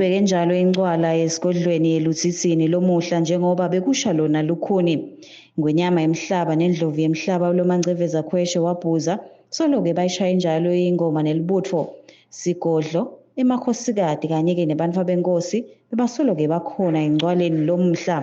Kuqhubeke njalo incwala esigodlweni eLuthitsini lomuhla njengoba bekusha lona lukhuni. Ngwenyama emhlaba nendlovu yemhlaba uLomangceveza Khweshe wabhuza soloke bayishaya njalo ingoma nelibutfo. Sigodlo, emakhosikazi kanye-ke nebantu abenkosi bebasoloke bakhona encwaleni lomuhla.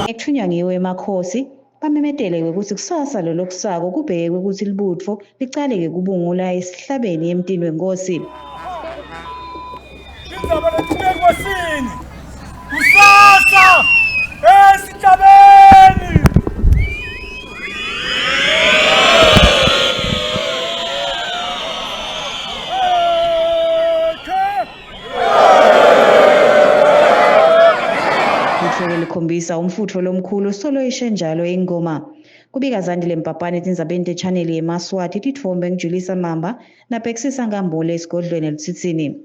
Ekuthunywa ngiwo emakhosi bamemeteleke ukuthi kusasa lolokusako kubhekwe ukuthi libutfo licaleke kubungula esihlabeni emntini wenkosi. Indaba lethike enkosini kusasa esihlabeni. Likhombisa umfutho lomkhulu soloyishe njalo ingoma. Kubika Zandile Mpapane etindzabeni channel yeMaswati titfombe ngijulisa Mamba nabhekisisa ngambule esigodlweni eLuthitsini.